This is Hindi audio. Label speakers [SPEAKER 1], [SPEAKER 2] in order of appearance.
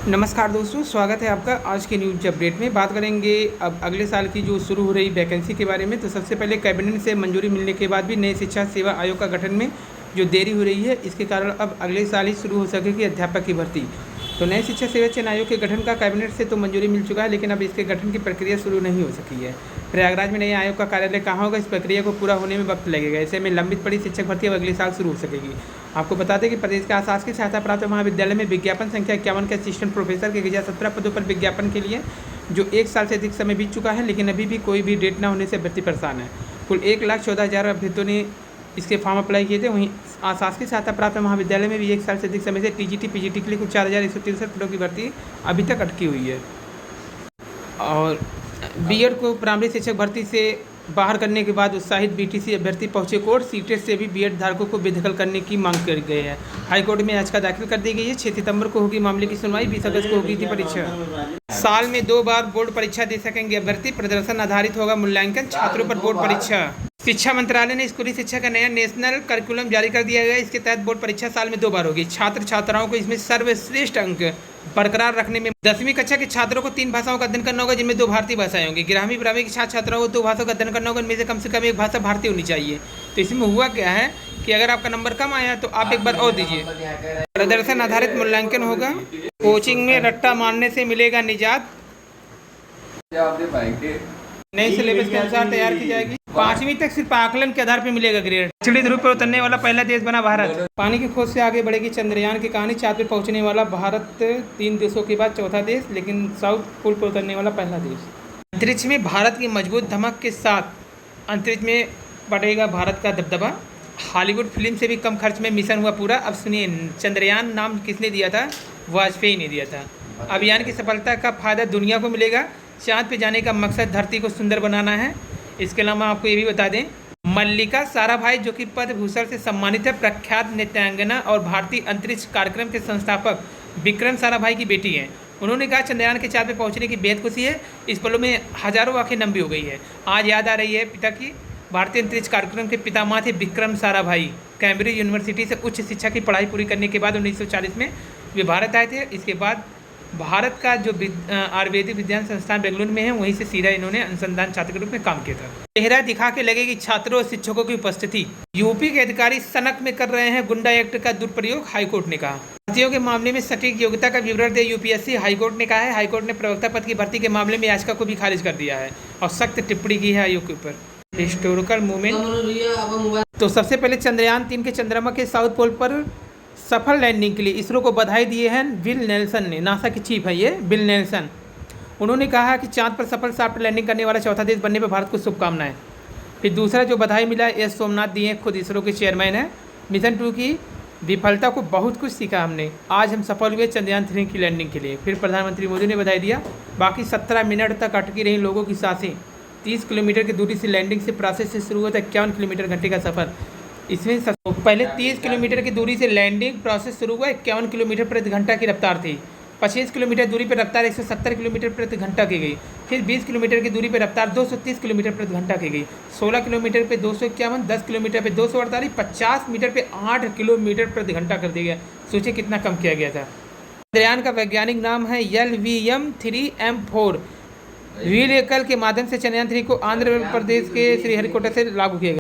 [SPEAKER 1] नमस्कार दोस्तों, स्वागत है आपका आज के न्यूज अपडेट में। बात करेंगे अब अगले साल की जो शुरू हो रही वैकेंसी के बारे में। तो सबसे पहले कैबिनेट से मंजूरी मिलने के बाद भी नए शिक्षा सेवा आयोग का गठन में जो देरी हो रही है, इसके कारण अब अगले साल ही शुरू हो सकेगी अध्यापक की भर्ती। तो नए शिक्षा सेवा चयन आयोग के गठन का कैबिनेट से तो मंजूरी मिल चुका है, लेकिन अब इसके गठन की प्रक्रिया शुरू नहीं हो सकी है। प्रयागराज में नए आयोग का कार्यालय कहाँ होगा, इस प्रक्रिया को पूरा होने में वक्त लगेगा। ऐसे में लंबित पड़ी शिक्षक भर्ती अब अगले साल शुरू हो सकेगी। आपको बता दें कि प्रदेश के आशासकीय सहायता प्राप्त महाविद्यालय में विज्ञापन संख्या 51 के असिस्टेंट प्रोफेसर के 17 पदों पर विज्ञापन के लिए जो 1 साल से अधिक समय बीत चुका है, लेकिन अभी भी कोई भी डेट न होने से अभ्यर्थी परेशान है। कुल 1,14,000 अभ्यर्थियों ने इसके फॉर्म अप्लाई किए थे। वहीं आशासकीय सहायता प्राप्त महाविद्यालय में भी 1 साल से अधिक समय से टीजीटी पीजीटी के लिए कुल 4,163 पदों की भर्ती अभी तक अटकी हुई है। और बीएड को प्रारंभिक शिक्षक भर्ती से बाहर करने के बाद उत्साहित बीटीसी अभ्यर्थी पहुंचे कोर्ट। सीटेट से भी बीएड धारकों को बेदखल करने की मांग कर गए हैं। हाईकोर्ट में याचिका दाखिल कर दी गई है। 6 सितंबर को होगी मामले की सुनवाई। 20 अगस्त को होगी थी परीक्षा। साल में 2 बार बोर्ड परीक्षा दे सकेंगे अभ्यर्थी। प्रदर्शन आधारित होगा मूल्यांकन, छात्रों पर बोर्ड परीक्षा। शिक्षा मंत्रालय ने स्कूली शिक्षा का नया नेशनल करिकुलम जारी कर दिया गया है। इसके तहत बोर्ड परीक्षा साल में 2 बार होगी। छात्र छात्राओं को इसमें सर्वश्रेष्ठ अंक बरकरार रखने में 10वीं कक्षा के छात्रों को 3 भाषाओं का अध्ययन करना होगा, जिनमें 2 भारतीय भाषाएं होंगी। 11वीं 12वीं के छात्र छात्राओं को 2 भाषाओं का अध्ययन करना होगा, इनमें से कम 1 भाषा भारतीय होनी चाहिए। तो इसमें हुआ क्या है कि अगर आपका नंबर कम आया तो आप एक बार और दीजिए। प्रदर्शन आधारित मूल्यांकन होगा। कोचिंग में रट्टा मारने से मिलेगा निजात। नए सिलेबस के अनुसार तैयार की जाएगी। 5वीं तक सिर्फ आकलन के आधार पर मिलेगा ग्रेड। दक्षिणी ध्रुव पर उतरने वाला पहला देश बना भारत। पानी की खोज से आगे बढ़ेगी चंद्रयान की कहानी। चांद पर पहुंचने वाला भारत 3 देशों के बाद चौथा देश, लेकिन साउथ पोल पर उतरने वाला पहला देश। अंतरिक्ष में भारत की मजबूत धमक के साथ अंतरिक्ष में बढ़ेगा भारत का दबदबा। हॉलीवुड फिल्म से भी कम खर्च में मिशन हुआ पूरा। अब सुनिए, चंद्रयान नाम किसने दिया था? वाजपेयी ने दिया था। अभियान की सफलता का फायदा दुनिया को मिलेगा। चांद पे जाने का मकसद धरती को सुंदर बनाना है। इसके अलावा आपको ये भी बता दें, मल्लिका साराभाई जो कि पद्म भूषण से सम्मानित है, प्रख्यात नृत्यांगना और भारतीय अंतरिक्ष कार्यक्रम के संस्थापक विक्रम साराभाई की बेटी हैं। उन्होंने कहा, चंद्रयान के चांद पे पहुंचने की बेहद खुशी है। इस पलों में हजारों आंखें नम भी हो गई है। आज याद आ रही है पिता की। भारतीय अंतरिक्ष कार्यक्रम के पितामह थे विक्रम साराभाई। कैम्ब्रिज यूनिवर्सिटी से उच्च शिक्षा की पढ़ाई पूरी करने के बाद 1940 में वे भारत आए थे। इसके बाद भारत का जो आयुर्वेदिक विज्ञान संस्थान बेंगलुरु में है, वहीं से सीधा इन्होंने अनुसंधान छात्र के रूप में काम किया था। चेहरा दिखा के लगेगी छात्रों और शिक्षकों की उपस्थिति। यूपी के अधिकारी सनक में कर रहे हैं गुंडा एक्ट का दुरुपयोग, हाईकोर्ट ने कहा। भर्तियों के मामले में सटीक योग्यता का विवरण दे यूपीएससी, हाईकोर्ट ने कहा है। हाईकोर्ट ने प्रवक्ता पद की भर्ती के मामले में याचिका को भी खारिज कर दिया है और सख्त टिप्पणी की है आयोग के ऊपर। Historical movement. तो सबसे पहले चंद्रयान 3 के चंद्रमा के साउथ पोल पर सफल लैंडिंग के लिए इसरो को बधाई दिए हैं बिल नेल्सन ने। नासा के चीफ है ये बिल नेल्सन। उन्होंने कहा कि चांद पर सफल सॉफ्ट लैंडिंग करने वाला चौथा देश बनने पर भारत को शुभकामनाएं। फिर दूसरा जो बधाई मिला एस सोमनाथ दिए, खुद इसरो के चेयरमैन हैं। मिशन 2 की विफलता को बहुत कुछ सीखा हमने, आज हम सफल हुए चंद्रयान 3 की लैंडिंग के लिए। फिर प्रधानमंत्री मोदी ने बधाई दिया। बाकी 17 मिनट तक अटकी रही लोगों की सांसें। 30 किलोमीटर की दूरी से लैंडिंग से प्रोसेस से शुरू हुआ था 51 किलोमीटर घंटे का सफर। इसमें पहले 30 किलोमीटर की दूरी से लैंडिंग प्रोसेस शुरू हुआ। 51 किलोमीटर प्रति घंटा की रफ्तार थी। 25 किलोमीटर दूरी पर रफ्तार 170 किलोमीटर प्रति घंटा की गई। फिर 20 किलोमीटर की दूरी पर रफ्तार 230 किलोमीटर प्रति घंटा की गई। 16 किलोमीटर पे 251, 10 किलोमीटर पे 248, 50 मीटर पे 8 किलोमीटर प्रति घंटा कर दिया गया। सोचिए कितना कम किया गया था। चंद्रयान का वैज्ञानिक नाम है LVM-3M4। व्हील व्हीकल के माध्यम से चंद्रयान 3 को आंध्र प्रदेश के श्रीहरिकोटा से लागू किया गया।